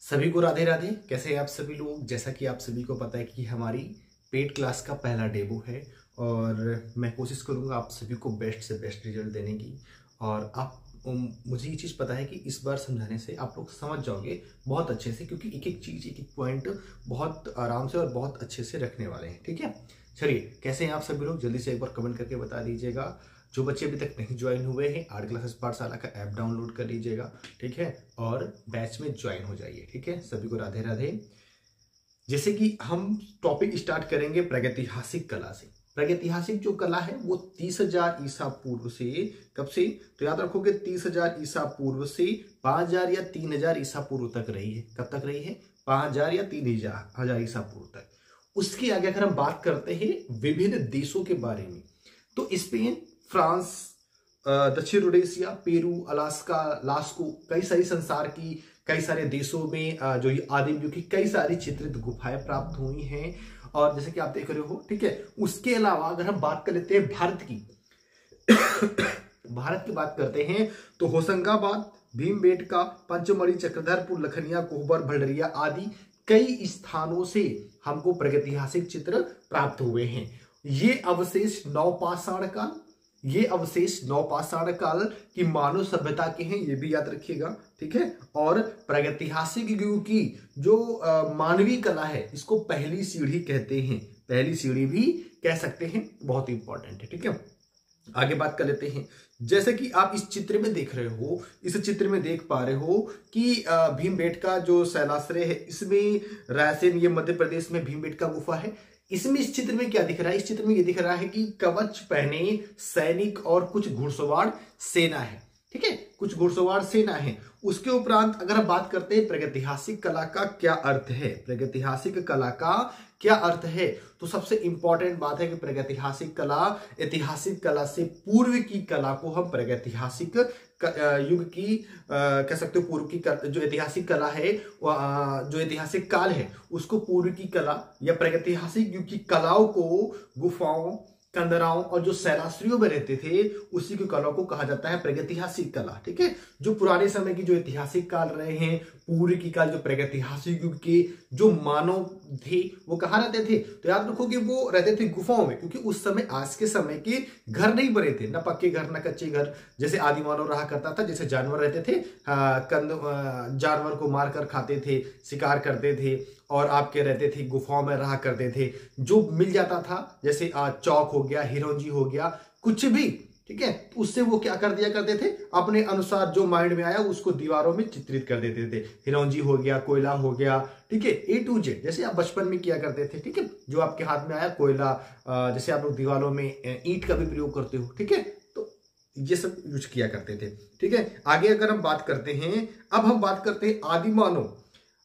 सभी को राधे राधे। कैसे हैं आप सभी लोग। जैसा कि आप सभी को पता है कि हमारी पेड क्लास का पहला डेमो है और मैं कोशिश करूंगा आप सभी को बेस्ट से बेस्ट रिजल्ट देने की। और आप मुझे ये चीज़ पता है कि इस बार समझाने से आप लोग समझ जाओगे बहुत अच्छे से, क्योंकि एक एक चीज़ एक एक पॉइंट बहुत आराम से और बहुत अच्छे से रखने वाले हैं। ठीक है, चलिए कैसे हैं आप सभी लोग, जल्दी से एक बार कमेंट करके बता दीजिएगा। जो बच्चे अभी तक नहीं ज्वाइन हुए हैं, आर्ट क्लासेस पाठशाला का ऐप डाउनलोड कर लीजिएगा, ठीक है, और बैच में ज्वाइन हो जाइए। ठीक है, सभी को राधे राधे। जैसे कि हम टॉपिक स्टार्ट करेंगे प्रागैतिहासिक कला से। प्रागैतिहासिक जो कला है वो 30,000 ईसा पूर्व से, कब से, तो याद रखोगे 30,000 ईसा पूर्व से 5,000 या 3,000 ईसा पूर्व तक रही है। कब तक रही है? 5,000 या 3,000 ईसा पूर्व तक। उसके आगे अगर हम बात करते हैं विभिन्न देशों के बारे में, तो स्पेन, फ्रांस, दक्षिण रोडेशिया, पेरू, अलास्का, लास्को, कई सारी संसार की कई सारे देशों में जो ये आदिम युग की कई सारी चित्रित गुफाएं प्राप्त हुई हैं। और जैसे कि आप देख रहे हो, ठीक है, उसके अलावा अगर हम बात कर लेते हैं भारत की भारत की बात करते हैं तो होशंगाबाद, भीमबेटका, पंचमढ़ी, चक्रधरपुर, लखनिया, कोहबर, भंडरिया आदि कई स्थानों से हमको प्रागैतिहासिक चित्र प्राप्त हुए हैं। ये अवशेष नवपाषाण काल, ये अवशेष नवपाषाण काल की मानव सभ्यता के हैं, ये भी याद रखिएगा। ठीक है, और प्रागैतिहासिक युग की जो मानवीय कला है इसको पहली सीढ़ी कहते हैं, पहली सीढ़ी भी कह सकते हैं, बहुत इंपॉर्टेंट है। ठीक है, आगे बात कर लेते हैं। जैसे कि आप इस चित्र में देख रहे हो, इस चित्र में देख पा रहे हो कि भीमबेटका जो शैलाश्रय है, इसमें रायसेन, ये मध्य प्रदेश में भीमबेटका गुफा है। इसमें इस चित्र में क्या दिख रहा है? इस चित्र में ये दिख रहा है कि कवच पहने सैनिक और कुछ घुड़सवार सेना है। ठीक है, कुछ घुड़सवार सेना है। उसके उपरांत अगर हम बात करते हैं प्रागैतिहासिक कला का क्या अर्थ है, प्रागैतिहासिक कला का क्या अर्थ है, तो सबसे इंपॉर्टेंट बात है कि प्रागैतिहासिक कला ऐतिहासिक कला से पूर्व की कला को हम प्रागैतिहासिक युग की कह सकते हो। पूर्व की जो ऐतिहासिक कला है, जो ऐतिहासिक काल है, उसको पूर्व की कला या प्रागैतिहासिक युग की कलाओं को गुफाओं, कंदराओं और जो शैलाश्रयों में रहते थे उसी की कला को कहा जाता है प्रागैतिहासिक कला। ठीक है, जो पुराने समय की जो ऐतिहासिक काल रहे हैं, पूर्व की काल जो प्रागैतिहासिक युग के जो मानव थे वो कहाँ रहते थे? तो याद रखो कि वो रहते थे गुफाओं में, क्योंकि उस समय आज के समय के घर नहीं बने थे, ना पक्के घर ना कच्चे घर, जैसे आदि मानव रहा करता था। जैसे जानवर रहते थे, जानवर को मार कर खाते थे, शिकार करते थे, और आपके रहते थे गुफाओं में रहा करते थे। जो मिल जाता था, जैसे चौक हो गया, हिरौंजी हो गया, कुछ भी, ठीक है, उससे वो क्या कर दिया करते थे, अपने अनुसार जो माइंड में आया उसको दीवारों में चित्रित कर देते थे। हिरौंजी हो गया, कोयला हो गया, ठीक है, A to Z, जैसे आप बचपन में किया करते थे। ठीक है, जो आपके हाथ में आया कोयला, जैसे आप लोग दीवारों में ईंट का भी प्रयोग करते हो। ठीक है, तो ये सब यूज किया करते थे। ठीक है, आगे अगर हम बात करते हैं, अब हम बात करते हैं आदि मानव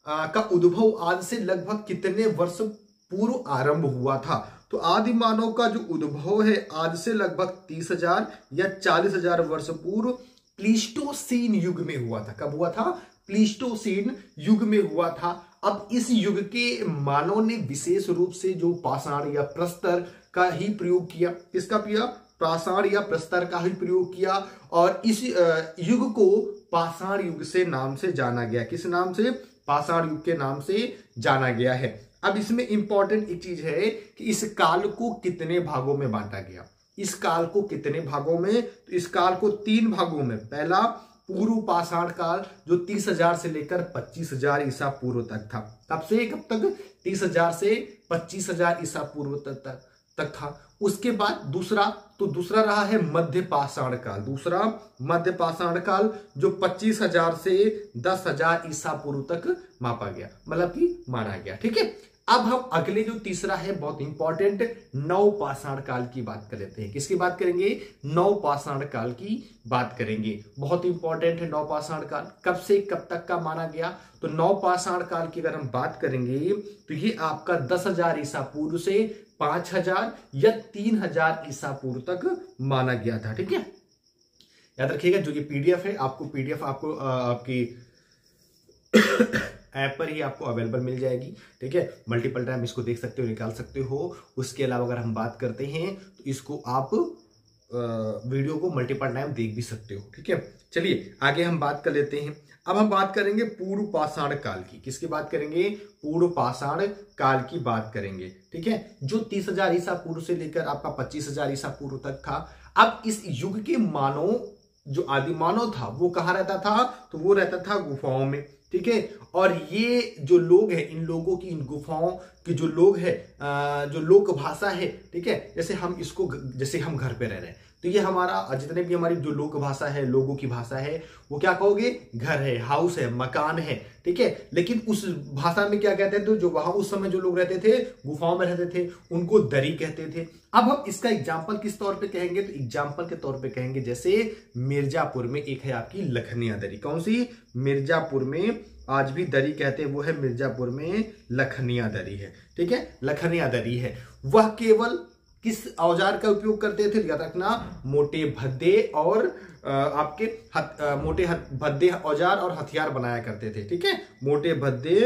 का उद्भव आज से लगभग कितने वर्ष पूर्व आरंभ हुआ था। तो आदि मानव का जो उद्भव है आज से लगभग 30,000 या 40,000 वर्ष पूर्व प्लीस्टोसीन युग में हुआ था। कब हुआ था? प्लीस्टोसीन युग में हुआ था। अब इस युग के मानव ने विशेष रूप से जो पाषाण या प्रस्तर का ही प्रयोग किया। किसका किया? पाषाण या प्रस्तर का ही प्रयोग किया, और इस युग को पाषाण युग से नाम से जाना गया। किस नाम से? पाषाण युग के नाम से जाना गया है। अब इसमें इंपॉर्टेंट एक चीज है कि इस काल को कितने भागों में बांटा गया। इस काल को कितने भागों में? तो इस काल को 3 भागों में। पहला पूर्व पाषाण काल जो 30,000 से लेकर 25,000 ईसा पूर्व तक था। कब से कब तक? 30,000 से 25,000 ईसा पूर्व तक था। उसके बाद दूसरा रहा है मध्य पाषाण काल। दूसरा मध्य पाषाण काल जो 25,000 से 10,000 ईसा पूर्व तक मापा गया, मतलब कि माना गया। ठीक है, अब हम अगले जो तीसरा है बहुत इंपॉर्टेंट नवपाषाण काल की बात कर लेते हैं। किसकी बात करेंगे? नवपाषाण काल की बात करेंगे। बहुत इंपॉर्टेंट है नवपाषाण काल। कब से कब तक का माना गया? तो नवपाषाण काल की अगर हम बात करेंगे तो ये आपका 10,000 ईसा पूर्व से 5,000 या 3,000 ईसा पूर्व तक माना गया था। ठीक है, याद रखिएगा। जो ये पीडीएफ है, आपको पीडीएफ आपको आपकी ऐप पर ही आपको अवेलेबल मिल जाएगी। ठीक है, मल्टीपल टाइम इसको देख सकते हो, निकाल सकते हो। उसके अलावा अगर हम बात करते हैं तो इसको आप वीडियो को मल्टीपल टाइम देख भी सकते हो। ठीक है, चलिए आगे हम बात कर लेते हैं। अब हम बात करेंगे पूर्व पाषाण काल की। किसकी बात करेंगे? पूर्व पाषाण काल की बात करेंगे। ठीक है, जो 30,000 ईसा पूर्व से लेकर आपका 25,000 ईसा पूर्व तक था। अब इस युग के मानव, जो आदि मानव था, वो कहाँ रहता था? तो वो रहता था गुफाओं में। ठीक है, और ये जो लोग हैं, इन लोगों की, इन गुफाओं के जो लोग हैं, जो लोक भाषा है, ठीक है, जैसे हम इसको, जैसे हम घर पे रह रहे हैं, तो ये हमारा जितने भी हमारी जो लोक भाषा है, लोगों की भाषा है, वो क्या कहोगे? घर है, हाउस है, मकान है। ठीक है, लेकिन उस भाषा में क्या कहते थे? तो जो वहां उस समय जो लोग रहते थे, गुफाओं में रहते थे, उनको दरी कहते थे। अब हम इसका एग्जाम्पल किस तौर पे कहेंगे? तो एग्जाम्पल के तौर पे कहेंगे, जैसे मिर्जापुर में एक है आपकी लखनिया दरी। कौन सी? मिर्जापुर में आज भी दरी कहते हैं, वो है मिर्जापुर में लखनिया दरी है। ठीक है, लखनिया दरी है। वह केवल किस औजार का उपयोग करते थे? याद रखना, मोटे भद्दे और आपके मोटे भद्दे औजार और हथियार बनाया करते थे। ठीक है, मोटे भद्दे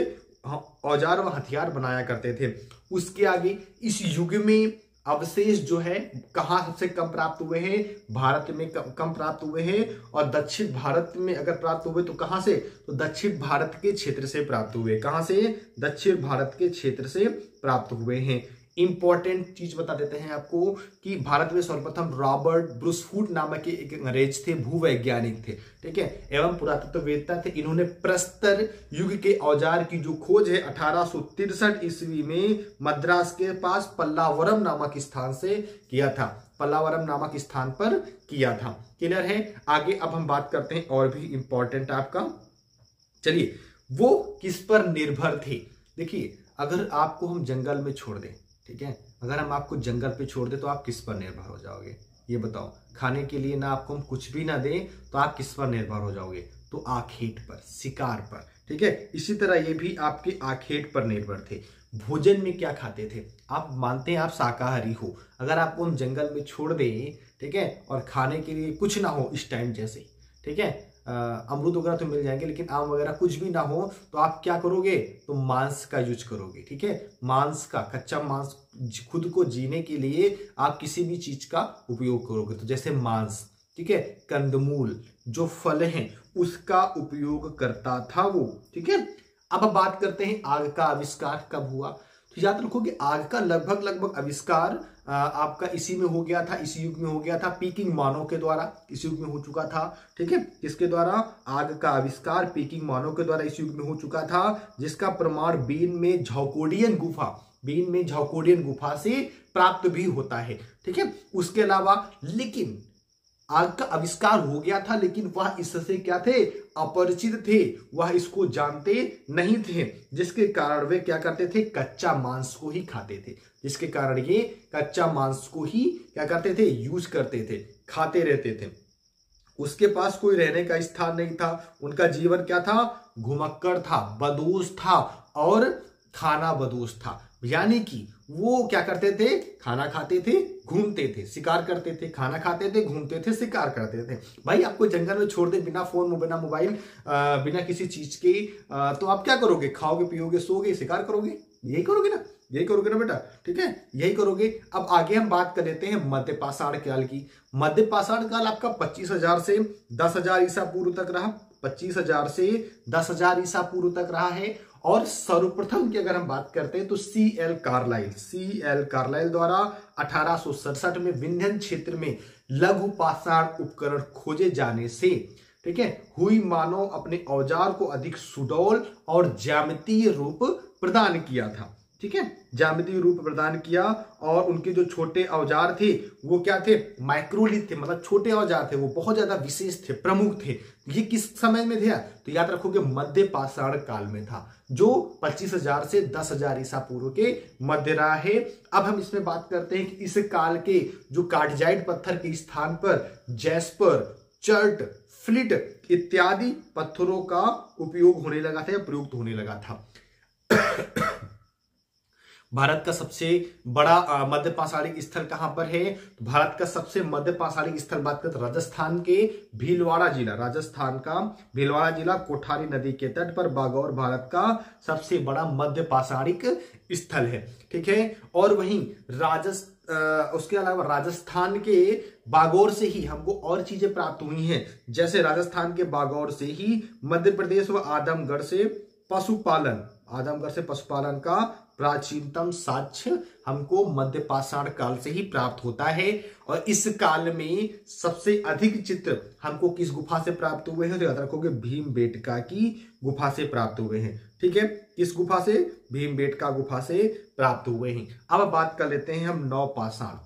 औजार और हथियार बनाया करते थे। उसके आगे इस युग में अवशेष जो है कहाँ सबसे कम प्राप्त हुए हैं? भारत में कम प्राप्त हुए हैं। और दक्षिण भारत में अगर प्राप्त हुए तो कहाँ से? तो दक्षिण भारत के क्षेत्र से प्राप्त हुए। कहाँ से? दक्षिण भारत के क्षेत्र से प्राप्त हुए हैं। इंपॉर्टेंट चीज बता देते हैं आपको कि भारत में सर्वप्रथम रॉबर्ट ब्रूसफूट नामक के एक अंग्रेज थे, भूवैज्ञानिक थे। ठीक है, एवं पुरातत्ववेत्ता थे। इन्होंने प्रस्तर युग के औजार की जो खोज है 1863 ईस्वी में मद्रास के पास पल्लावरम नामक स्थान से किया था। पल्लावरम नामक स्थान पर किया था। क्लियर है? आगे अब हम बात करते हैं और भी इंपॉर्टेंट आपका। चलिए, वो किस पर निर्भर थे? देखिए, अगर आपको हम जंगल में छोड़ दें, ठीक है, अगर हम आपको जंगल पे छोड़ दें तो आप किस पर निर्भर हो जाओगे? ये बताओ। खाने के लिए ना आपको हम कुछ भी ना दें तो आप किस पर निर्भर हो जाओगे? तो आखेट पर, शिकार पर। ठीक है, इसी तरह ये भी आपके आखेट पर निर्भर थे। भोजन में क्या खाते थे? आप मानते हैं आप शाकाहारी हो, अगर आपको हम जंगल में छोड़ दें, ठीक है, और खाने के लिए कुछ ना हो इस टाइम जैसे, ठीक है, अमरूद वगैरह तो मिल जाएंगे लेकिन आम वगैरह कुछ भी ना हो, तो आप क्या करोगे? तो मांस का यूज करोगे। ठीक है, मांस का, कच्चा मांस, खुद को जीने के लिए आप किसी भी चीज का उपयोग करोगे। तो जैसे मांस, ठीक है, कंदमूल, जो फल हैं उसका उपयोग करता था वो। ठीक है, अब बात करते हैं आग का आविष्कार कब हुआ। तो याद रखो कि आग का लगभग आविष्कार आपका इसी में हो गया था, इसी युग में हो गया था, पीकिंग मानव के द्वारा इस युग में हो चुका था। ठीक है, इसके द्वारा आग का आविष्कार पीकिंग मानव के द्वारा इस युग में हो चुका था, जिसका प्रमाण बीन में झाकोडियन गुफा से प्राप्त भी होता है। ठीक है, उसके अलावा लेकिन आग का आविष्कार हो गया था, लेकिन वह इससे क्या थे? अपरिचित थे, वह इसको जानते नहीं थे, जिसके कारण वे क्या करते थे? कच्चा मांस को ही खाते थे। जिसके कारण ये कच्चा मांस को ही क्या करते थे? यूज करते थे, खाते रहते थे। उसके पास कोई रहने का स्थान नहीं था। उनका जीवन क्या था? घुमक्कड़ था, बदोश था और खाना बदोश था। यानी कि वो क्या करते थे? खाना खाते थे, घूमते थे, शिकार करते थे, खाना खाते थे, घूमते थे, शिकार करते थे। भाई आपको जंगल में छोड़ दे बिना फोन, बिना मोबाइल, बिना किसी चीज के, तो आप क्या करोगे? खाओगे, पियोगे, सोगे, शिकार करोगे। यही करोगे ना? यही करोगे ना बेटा? ठीक है, यही करोगे। अब आगे हम बात कर लेते हैं मध्य पाषाण काल की। मध्य पाषाण काल आपका 25,000 से 10,000 ईसा पूर्व तक रहा। 25,000 से 10,000 ईसा पूर्व तक रहा है। और सर्वप्रथम की अगर हम बात करते हैं तो C.L. कार्लाइल द्वारा 1867 में विंध्यन क्षेत्र में लघु पाषाण उपकरण खोजे जाने से, ठीक है, हुई मानव अपने औजार को अधिक सुडौल और ज्यामितीय रूप प्रदान किया था। ठीक है, ज्यामितीय रूप प्रदान किया। और उनके जो छोटे औजार थे वो क्या थे? माइक्रोलिथ थे, मतलब छोटे औजार थे, वो बहुत ज्यादा विशेष थे, प्रमुख थे। ये किस समय में थे? तो याद रखोगे मध्य पाषाण काल में था, जो 25,000 से 10,000 ईसा पूर्व के मध्य रहा है। अब हम इसमें बात करते हैं कि इस काल के जो कार्डिजाइट पत्थर के स्थान पर जैस्पर, चर्ट, फ्लिट इत्यादि पत्थरों का उपयोग होने लगा था या प्रयुक्त होने लगा था। भारत का सबसे बड़ा मध्य पाषाणिक स्थल कहां पर है? तो भारत का सबसे मध्य पाषाणिक स्थल बात करते राजस्थान के भीलवाड़ा जिला, राजस्थान का भीलवाड़ा जिला कोठारी नदी के तट पर बागौर भारत का सबसे बड़ा मध्य पाषाणिक स्थल है। ठीक है, और वहीं उसके अलावा राजस्थान के बागौर से ही हमको और चीजें प्राप्त हुई हैं, जैसे राजस्थान के बागौर से ही मध्य प्रदेश व आदमगढ़ से पशुपालन का प्राचीनतम साक्ष्य हमको मध्य पाषाण काल से ही प्राप्त होता है। और इस काल में सबसे अधिक चित्र हमको किस गुफा से प्राप्त हुए हैं? तो याद रखोगे भीमबेटका की गुफा से प्राप्त हुए हैं। ठीक है, किस गुफा से? भीमबेटका गुफा से प्राप्त हुए हैं। अब बात कर लेते हैं हम नवपाषाण।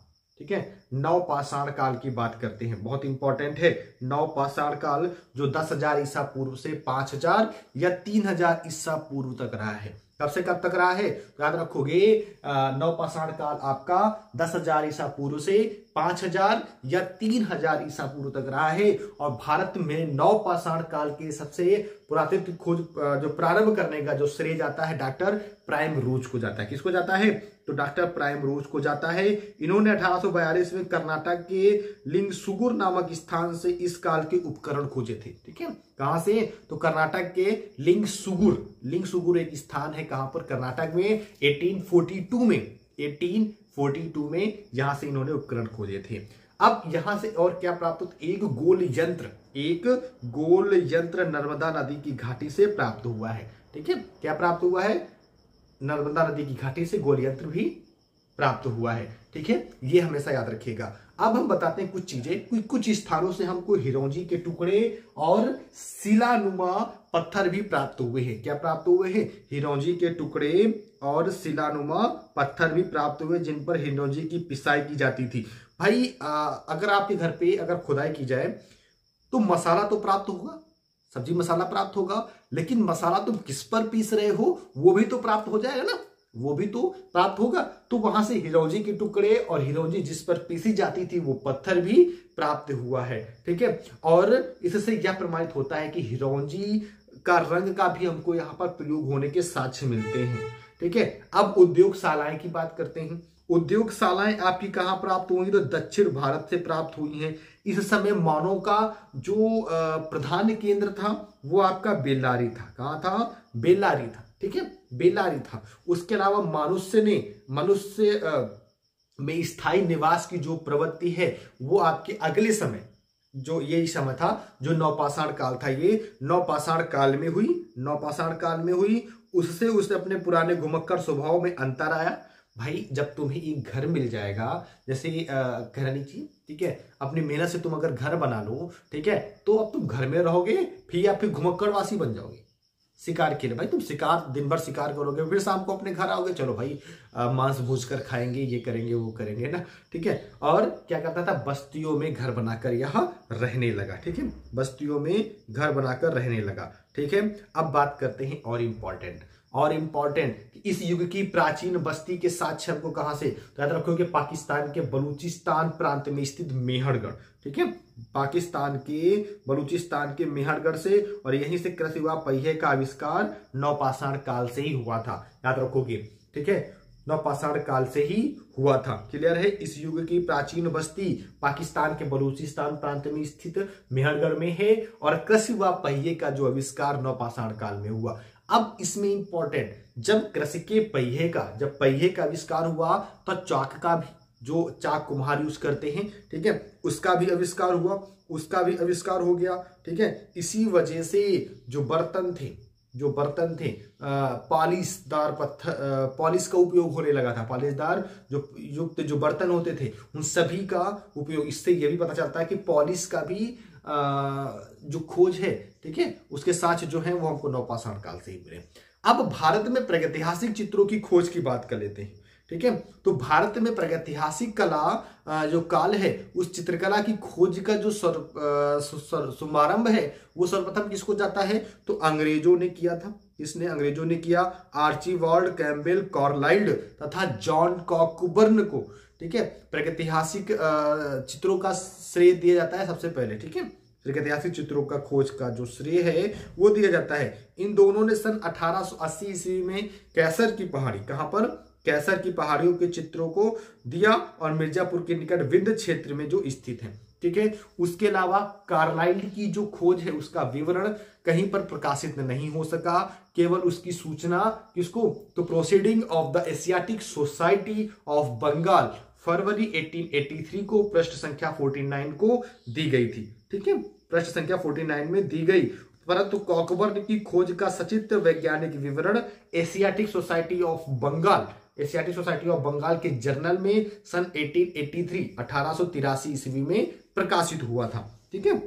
ठीक है, नवपाषाण काल की बात करते हैं, बहुत इंपॉर्टेंट है। नवपाषाण काल जो 10,000 ईसा पूर्व से 5,000 या 3,000 ईसा पूर्व तक रहा है। कब से कब तक रहा है? याद रखोगे नवपाषाण काल आपका 10,000 ईसा पूर्व से 5,000 या 3,000 ईसा पूर्व तक रहा है। और भारत में नवपाषाण काल के सबसे पुरातत्व खोज जो प्रारंभ करने का जो श्रेय जाता है डॉक्टर प्राइमरोज को जाता है। किसको जाता है? तो डॉक्टर प्राइमरोज को जाता है। इन्होंने 1842 में कर्नाटक के लिंगसुगुर नामक स्थान से इस काल के उपकरण खोजे थे। ठीक है, कहां से? तो कर्नाटक के लिंगसुगुर एक स्थान है, कहां पर? कर्नाटक में 1842 में यहां से इन्होंने उपकरण खोजे थे। अब यहां से और क्या प्राप्त होता? एक गोल यंत्र नर्मदा नदी की घाटी से प्राप्त हुआ है। ठीक है, क्या प्राप्त हुआ है? नर्मदा नदी की घाटी से गोल यंत्र भी प्राप्त हुआ है। ठीक है, ये हमेशा याद रखिएगा। अब हम बताते हैं कुछ चीजें। कुछ स्थानों से हमको हिरोंजी के टुकड़े और शिलानुमा पत्थर भी प्राप्त हुए हैं। क्या प्राप्त हुए हैं? हिरोंजी के टुकड़े और शिलानुमा पत्थर भी प्राप्त हुए, जिन पर हिरोंजी की पिसाई की जाती थी। भाई अगर आपके घर पे अगर खुदाई की जाए तो मसाला तो प्राप्त होगा, सब्जी मसाला प्राप्त होगा, लेकिन मसाला तुम किस पर पीस रहे हो वो भी तो प्राप्त हो जाएगा ना, वो भी तो प्राप्त होगा। तो वहां से हिरोंजी के टुकड़े और हिरोंजी जिस पर पीसी जाती थी वो पत्थर भी प्राप्त हुआ है। ठीक है, और इससे यह प्रमाणित होता है कि हिरोंजी का रंग का भी हमको यहाँ पर प्रयोग होने के साक्ष्य मिलते हैं। ठीक है, अब उद्योगशालाएं की बात करते हैं। उद्योगशालाएं आपकी कहां प्राप्त हुई? तो दक्षिण भारत से प्राप्त हुई हैं। इस समय मानव का जो प्रधान केंद्र था वो आपका बेल्लारी था। कहां था? बेल्लारी था। ठीक है, बेल्लारी था। उसके अलावा मनुष्य में स्थायी निवास की जो प्रवृत्ति है वो आपके अगले समय जो यही समय था जो नवपाषाण काल था, ये नवपाषाण काल में हुई। उससे अपने पुराने घुमक्कड़ स्वभाव में अंतर आया। भाई जब तुम्हें एक घर मिल जाएगा, जैसे कहना नहीं चाहिए, ठीक है, अपनी मेहनत से तुम अगर घर बना लो, ठीक है, तो अब तुम घर में रहोगे फिर घुमक्कड़वासी बन जाओगे शिकार के लिए। भाई तुम दिन भर शिकार करोगे, फिर शाम को अपने घर आओगे, चलो भाई मांस भूज कर खाएंगे, ये करेंगे वो करेंगे ना। ठीक है, और क्या करता था? बस्तियों में घर बनाकर यहाँ रहने लगा। ठीक है, बस्तियों में घर बनाकर रहने लगा। ठीक है, अब बात करते हैं और इम्पोर्टेंट इस युग की प्राचीन बस्ती के साक्ष्य हमको कहां से? तो याद रखो कि पाकिस्तान के बलूचिस्तान प्रांत में स्थित मेहरगढ़। ठीक है, पाकिस्तान के बलूचिस्तान के मेहरगढ़ से, और यहीं से कृषि हुआ पहिए का आविष्कार नवपाषाण काल से ही हुआ था। याद रखोगे, ठीक है, नवपाषाण काल से ही हुआ था। क्लियर है? इस युग की प्राचीन बस्ती पाकिस्तान के बलूचिस्तान प्रांत में स्थित मेहरगढ़ में है, और कृषि व पहिए का जो आविष्कार नवपाषाण काल में हुआ। अब इसमें इंपॉर्टेंट, जब कृषि के पहिए का आविष्कार हुआ तो चाक का भी, जो चाक कुम्हार यूज करते हैं, ठीक है, उसका भी आविष्कार हो गया। ठीक है, इसी वजह से जो बर्तन थे पॉलिशदार पत्थर, पॉलिश का उपयोग होने लगा था। पॉलिशदार युक्त जो बर्तन होते थे उन सभी का उपयोग, इससे यह भी पता चलता है कि पॉलिश का भी जो खोज है, ठीक है, उसके साक्ष्य जो है वो हमको नवपाषाण काल से ही मिले। अब भारत में प्रागैतिहासिक चित्रों की खोज की बात कर लेते हैं। ठीक है, तो भारत में प्रागैतिहासिक कला जो काल है उस चित्रकला की खोज का जो शुभारंभ है वो सर्वप्रथम किसको जाता है? तो अंग्रेजों ने किया था। इसने अंग्रेजों ने किया, आर्चिबाल्ड कैम्पबेल कार्लाइल तथा जॉन कॉकबर्न को। ठीक है, प्रागैतिहासिक चित्रों का श्रेय दिया जाता है सबसे पहले। ठीक है, प्रागैतिहासिक चित्रों का खोज का जो श्रेय है वो दिया जाता है। इन दोनों ने सन 1880 ईस्वी में कैसर की पहाड़ी, कहां पर? कैसर की पहाड़ियों के चित्रों को दिया और मिर्जापुर के निकट विंध्य क्षेत्र में जो स्थित है। ठीक है, उसके अलावा कार्लाइल की जो खोज है उसका विवरण कहीं पर प्रकाशित नहीं हो सका, केवल उसकी सूचना किसको, तो proceeding of the Asiatic society of Bengal फरवरी 1883 को पृष्ठ संख्या 49 को दी गई थी। ठीक है, पृष्ठ संख्या 49 में दी गई, परंतु कॉकबर्न की खोज का सचित्र वैज्ञानिक विवरण एशियाटिक सोसाइटी ऑफ बंगाल के जर्नल में सन 1883 ईस्वी में प्रकाशित हुआ था। ठीक है,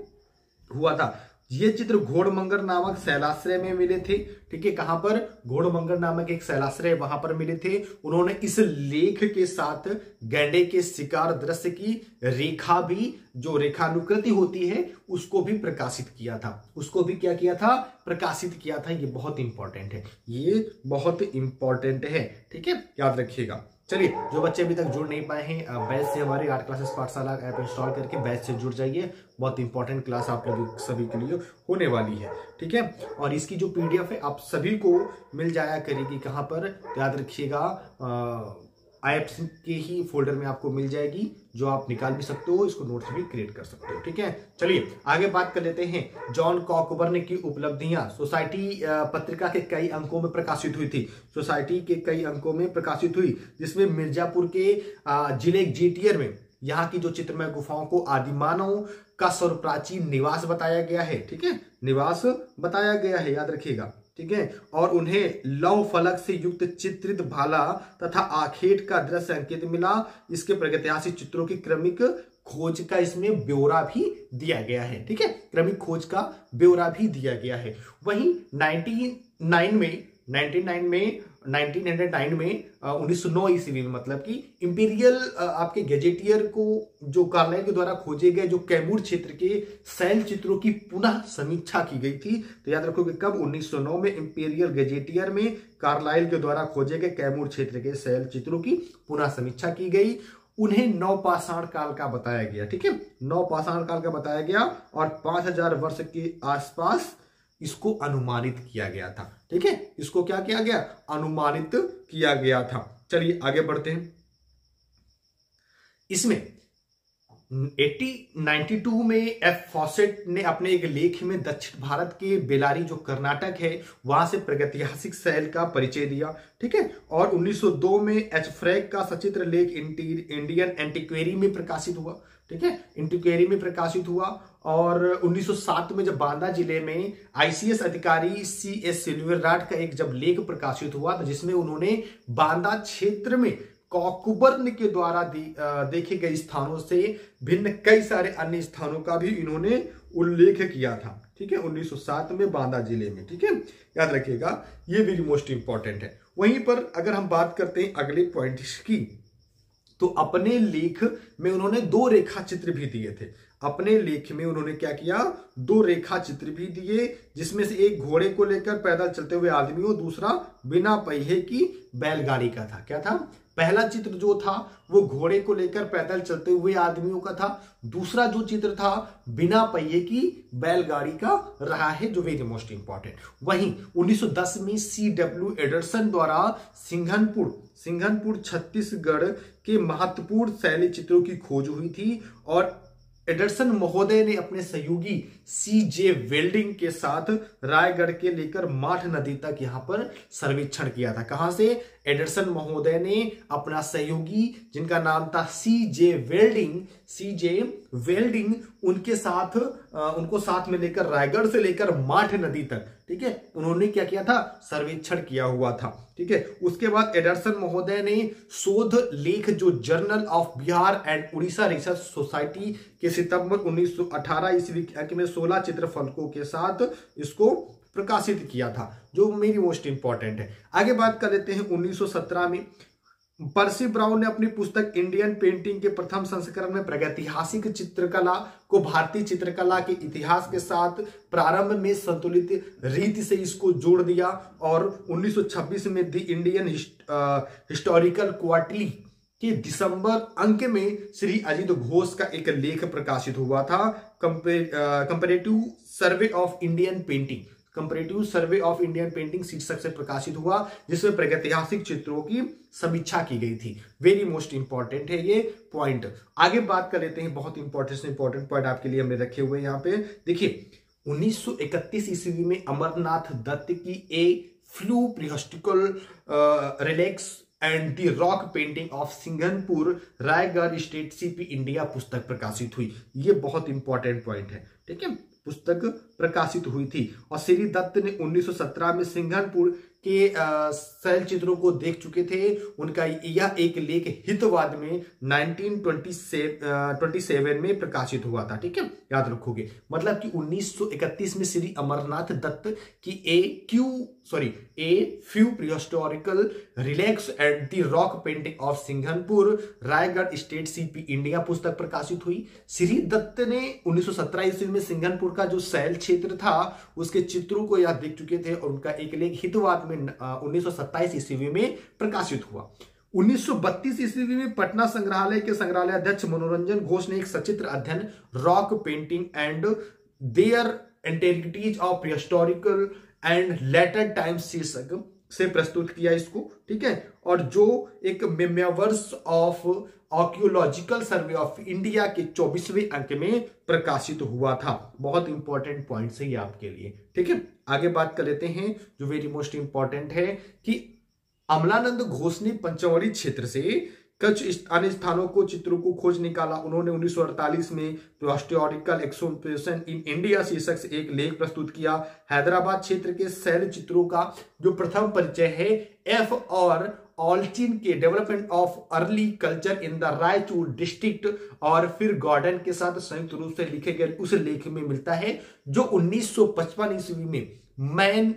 हुआ था। ये चित्र घोड़मंगर नामक शैलाश्रय में मिले थे। ठीक है, कहां पर, घोड़मंगर नामक एक शैलाश्रय वहां पर मिले थे। उन्होंने इस लेख के साथ गैंडे के शिकार दृश्य की रेखा भी, जो रेखानुकृति होती है, उसको भी प्रकाशित किया था। उसको भी क्या किया था, प्रकाशित किया था। ये बहुत इंपॉर्टेंट है, ये बहुत इंपॉर्टेंट है। ठीक है, याद रखिएगा। चलिए, जो बच्चे अभी तक जुड़ नहीं पाए हैं, बैच से हमारी आर्ट क्लासेस पाठशाला ऐप इंस्टॉल करके बैच से जुड़ जाइए। बहुत इंपॉर्टेंट क्लास आप लोग सभी के लिए होने वाली है। ठीक है, और इसकी जो पीडीएफ है आप सभी को मिल जाया करेगी। कहाँ पर, तो याद रखिएगा, ऐप्स के ही फोल्डर में आपको मिल जाएगी, जो आप निकाल भी सकते हो, इसको नोट्स भी क्रिएट कर सकते हो। ठीक है, चलिए आगे बात कर लेते हैं। जॉन कॉकबर्न की उपलब्धियां सोसाइटी पत्रिका के कई अंकों में प्रकाशित हुई थी। सोसाइटी के कई अंकों में प्रकाशित हुई, जिसमें मिर्जापुर के जिले जेटियर में यहाँ की जो चित्रमय गुफाओं को आदिमानव का सर्वप्राचीन निवास बताया गया है। ठीक है, निवास बताया गया है, याद रखिएगा। ठीक है, और उन्हें लौह फलक से युक्त चित्रित भाला तथा आखेट का दृश्य अंकित मिला। इसके प्रागैतिहासिक चित्रों की क्रमिक खोज का इसमें ब्यौरा भी दिया गया है। ठीक है, क्रमिक खोज का ब्यौरा भी दिया गया है। वहीं 1909 में 1909 ईस्वी में, मतलब कि इंपीरियल आपके गैजेटियर को जो कार्लाइल के द्वारा खोजे गए जो कैमूर क्षेत्र के शैल चित्रों की पुनः समीक्षा की गई थी। तो याद रखो कि कब, 1909 में इंपीरियल गैजेटियर में कार्लाइल के द्वारा खोजे गए कैमूर क्षेत्र के शैल चित्रों की पुनः समीक्षा की गई। उन्हें नवपाषाण काल का बताया गया। ठीक है, नवपाषाण काल का बताया गया और 5000 वर्ष के आसपास इसको अनुमानित किया गया था। ठीक है, इसको क्या किया गया, अनुमानित किया गया था। चलिए आगे बढ़ते हैं। इसमें 1892 में एफ फॉसेट ने अपने एक लेख में दक्षिण भारत के बेलारी, जो कर्नाटक है, वहां से प्रागैतिहासिक शैल का परिचय दिया। ठीक है, और 1902 में एच फ्रैग का सचित्र लेख इंडियन एंटिक्वेरी में प्रकाशित हुआ। ठीक है, एंटिक्वेरी में प्रकाशित हुआ। और 1907 में जब बांदा जिले में आईसीएस अधिकारी सीएस सिल्वरराट का एक जब लेख प्रकाशित हुआ, तो जिसमें उन्होंने बांदा क्षेत्र में कॉकबर्न के द्वारा देखे गए स्थानों से भिन्न कई सारे अन्य स्थानों का भी इन्होंने उल्लेख किया था। ठीक है, 1907 में बांदा जिले में। ठीक है, याद रखिएगा, ये वेरी मोस्ट इंपॉर्टेंट है। वहीं पर अगर हम बात करते हैं अगले पॉइंट की, तो अपने लेख में उन्होंने 2 रेखा चित्र भी दिए थे। अपने लेख में उन्होंने क्या किया, 2 रेखा चित्र भी दिए, जिसमें से एक घोड़े को लेकर पैदल चलते हुए आदमियों, दूसरा बिना पहिए की बैलगाड़ी का था। क्या था, पहला चित्र जो था वो घोड़े को लेकर पैदल चलते हुए आदमियों का था, दूसरा जो चित्र था बिना पहिए की बैलगाड़ी का रहा है, जो वेरी मोस्ट इंपॉर्टेंट। वहीं 1910 में CW एडरसन द्वारा सिंघनपुर छत्तीसगढ़ के महत्वपूर्ण शैली चित्रों की खोज हुई थी, और एडरसन महोदय ने अपने सहयोगी CJ वेल्डिंग के साथ रायगढ़ के लेकर माठ नदी तक यहां पर सर्वेक्षण किया था। कहां से, एडरसन महोदय ने अपना सहयोगी, जिनका नाम था CJ वेल्डिंग, उनको साथ में लेकर रायगढ़ से लेकर माठ नदी तक, ठीक है, उन्होंने क्या किया था, सर्वेक्षण किया हुआ था। ठीक है, उसके बाद एडरसन महोदय ने शोध लेख जो journal of Bihar and Orissa research society के सितंबर 1918 ईस्वी में 16 चित्रफलकों के साथ इसको प्रकाशित किया था, जो मेरी मोस्ट इंपॉर्टेंट है। आगे बात कर लेते हैं 1917 में पर्सी ब्राउन ने अपनी पुस्तक इंडियन पेंटिंग के प्रथम संस्करण में प्रागैतिहासिक चित्रकला को भारतीय चित्रकला के इतिहास के साथ प्रारंभ में संतुलित रीति से इसको जोड़ दिया, और 1926 में द इंडियन हिस्टोरिकल क्वार्टरली के दिसंबर अंक में श्री अजित घोष का एक लेख प्रकाशित हुआ था, comparative survey of Indian painting. Comparative survey of Indian painting शीर्षक से प्रकाशित हुआ, जिसमें प्रागैतिहासिक चित्रों की समीक्षा की गई थी। वेरी मोस्ट इंपॉर्टेंट है ये पॉइंट। आगे बात कर लेते हैं, बहुत इंपॉर्टेंट पॉइंट आपके लिए हमने रखे हुए यहाँ पे। देखिए 1931 ईस्वी में अमरनाथ दत्त की a few prehistoric relics and the rock painting of Singhanpur Raigarh state CP India पुस्तक प्रकाशित हुई। ये बहुत इंपॉर्टेंट पॉइंट है, ठीक है। पुस्तक प्रकाशित हुई थी और श्री दत्त ने 1917 में सिंघनपुर के शैल चित्रों को देख चुके थे। उनका यह एक लेख हितवाद में 1927 में प्रकाशित हुआ था, ठीक है, याद रखोगे। मतलब कि 1931 में श्री अमरनाथ दत्त की a few prehistoric relics and the rock painting of Singhanpur Raigarh state CP India पुस्तक प्रकाशित हुई। श्री दत्त ने 1917 ईस्वी में सिंघनपुर का जो शैल क्षेत्र था उसके चित्रों को यह देख चुके थे और उनका एक लेख हितवाद में 1927 ईस्वी में प्रकाशित हुआ। 1932 ईस्वी में पटना संग्रहालय के संग्रहालय अध्यक्ष मनोरंजन घोष ने एक सचित्र अध्ययन rock painting and their integrities of prehistoric and later times शीर्षक से प्रस्तुत किया इसको, ठीक है। और जो एक memoirs of archaeological survey of India के 24वें अंक में प्रकाशित हुआ था। बहुत इंपॉर्टेंट पॉइंट है ये आपके लिए, ठीक है। आगे बात कर लेते हैं जो वेरी मोस्ट इंपॉर्टेंट है कि अमलानंद घोष ने पंचमढ़ी क्षेत्र से कुछ अन्य स्थानों को चित्रों को खोज निकाला। उन्होंने 1948 में हिस्टोरिकल एक्सप्लोरेशन इन इंडिया शीर्षक से एक लेख प्रस्तुत किया। हैदराबाद क्षेत्र के शैल चित्रों का जो प्रथम परिचय है एफ और ऑल्चिन के development of early culture in the Raichur district और फिर गॉर्डन के साथ संयुक्त रूप से लिखे गए उस लेख में मिलता है, जो 1955 ईस्वी में मैन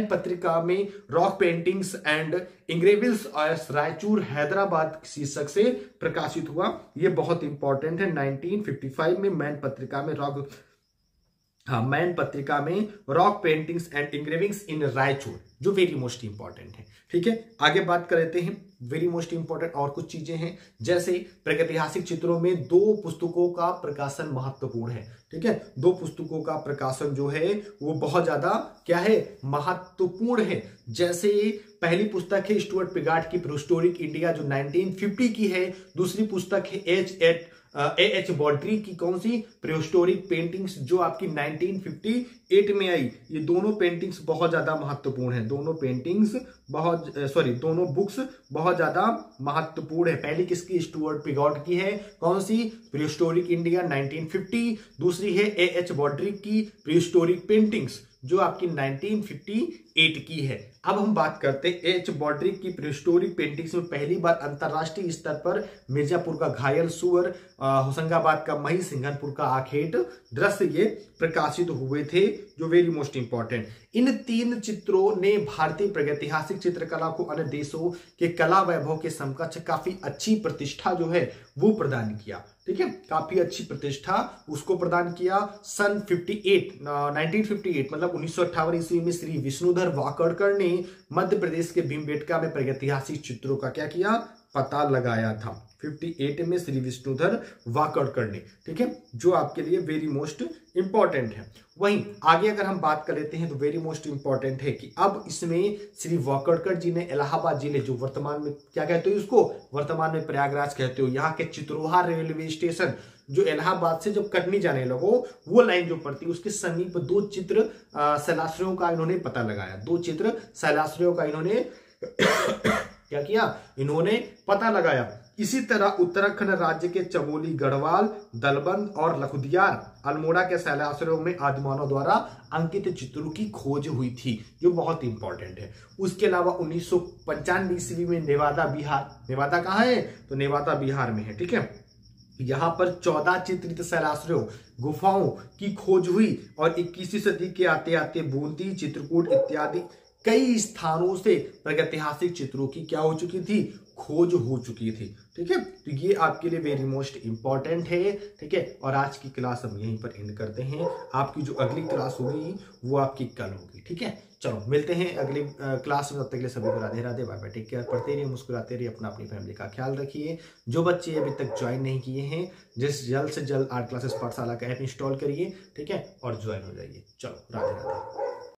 पत्रिका में rock paintings and engravings Raichur Hyderabad शीर्षक से प्रकाशित हुआ। यह बहुत इंपॉर्टेंट है। 1955 में मैन पत्रिका में रॉक पेंटिंग्स एंड इंग्रेविंग्स इन रायचूर, जो वेरी मोस्ट इंपॉर्टेंट है, ठीक है। आगे बात कर लेते हैं, वेरी मोस्ट इंपॉर्टेंट और कुछ चीजें हैं, जैसे प्रागैतिहासिक चित्रों में 2 पुस्तकों का प्रकाशन महत्वपूर्ण है, ठीक है। 2 पुस्तकों का प्रकाशन जो है वो बहुत ज्यादा क्या है, महत्वपूर्ण है। जैसे पहली पुस्तक है स्टुअर्ट पिगार्ड की प्रीहिस्टोरिक इंडिया जो 1950 की है। दूसरी पुस्तक है एच बॉड्री की कौन सी, प्रीहिस्टोरिक पेंटिंग्स, जो आपकी 1958 में आई। ये दोनों पेंटिंग्स बहुत ज्यादा महत्वपूर्ण है। दोनों बुक्स बहुत ज्यादा महत्वपूर्ण है। पहली किसकी, स्टुअर्ट पिगार्ड की है, कौन सी, प्रीहिस्टोरिक इंडिया 1950। दूसरी है एच बॉड्री की प्रीहिस्टोरिक पेंटिंग्स जो आपकी 1958 की है। अब हम बात करते हैं एच बॉड्रिक की प्रीहिस्टोरिक पेंटिंग्स में पहली बार अंतरराष्ट्रीय स्तर पर मिर्जापुर का घायल सुअर, होशंगाबाद का मही, सिंघनपुर का आखेट दृश्य ये प्रकाशित हुए थे, जो वेरी मोस्ट इंपॉर्टेंट। इन 3 चित्रों ने भारतीय प्रागैतिहासिक चित्रकला को अन्य देशों के कला वैभव के समकक्ष काफी अच्छी प्रतिष्ठा जो है वो प्रदान किया, ठीक है। काफी अच्छी प्रतिष्ठा उसको प्रदान किया। सन 1958 मतलब 1958 ईस्वी में श्री विष्णुधर वाकड़कर ने मध्य प्रदेश के भीमबेटका में प्रागैतिहासिक चित्रों का क्या किया, पता लगाया था। 58 में श्री विष्णुधर वाकड़कर ने, ठीक है, जो आपके लिए वेरी मोस्ट इंपॉर्टेंट है। वहीं आगे अगर हम बात कर लेते हैं तो वेरी मोस्ट इंपॉर्टेंट है कि अब इसमें श्री वाकड़कर जी ने इलाहाबाद जिले, जो वर्तमान में क्या कहते हो इसको, वर्तमान में प्रयागराज कहते हो, यहाँ के चित्रोहा रेलवे स्टेशन जो इलाहाबाद से जब कटनी जाने लगो वो लाइन जो पड़ती है उसके समीप 2 चित्र शैलाश्रयों का इन्होंने पता लगाया। 2 चित्र शैलाश्रयों का इन्होंने क्या किया, इन्होंने पता लगाया। इसी तरह उत्तराखंड राज्य के चमोली, गढ़वाल, दलबंद और लखुदियार अल्मोड़ा के शैलाश्रयों में आदिमानव द्वारा अंकित चित्रों की खोज हुई थी, जो बहुत इंपॉर्टेंट है। उसके अलावा 1995 ईस्वी में नेवादा बिहार, नेवादा कहाँ है तो नेवादा बिहार में है, ठीक है। यहाँ पर 14 चित्रित शैलाश्रयों गुफाओं की खोज हुई और 21वीं सदी के आते आते बूंदी, चित्रकूट इत्यादि कई स्थानों से प्रागैतिहासिक चित्रों की क्या हो चुकी थी, खोज हो चुकी थी, ठीक है। तो ये आपके लिए वेरी मोस्ट इंपॉर्टेंट है, ठीक है। और आज की क्लास हम यहीं पर एंड करते हैं। आपकी जो अगली क्लास होगी वो आपकी कल होगी, ठीक है। चलो मिलते हैं अगली क्लास में, तब तक के लिए सभी को Radhe Radhe, bye bye, take care, पढ़ते रहिए, मुस्कुराते रहिए, अपना अपनी फैमिली का ख्याल रखिए। जो बच्चे अभी तक ज्वाइन नहीं किए हैं, जल्द से जल्द आर्ट क्लासेस पाठशाला का ऐप इंस्टॉल करिए, ठीक है, और ज्वाइन हो जाइए। चलो राधे राधे।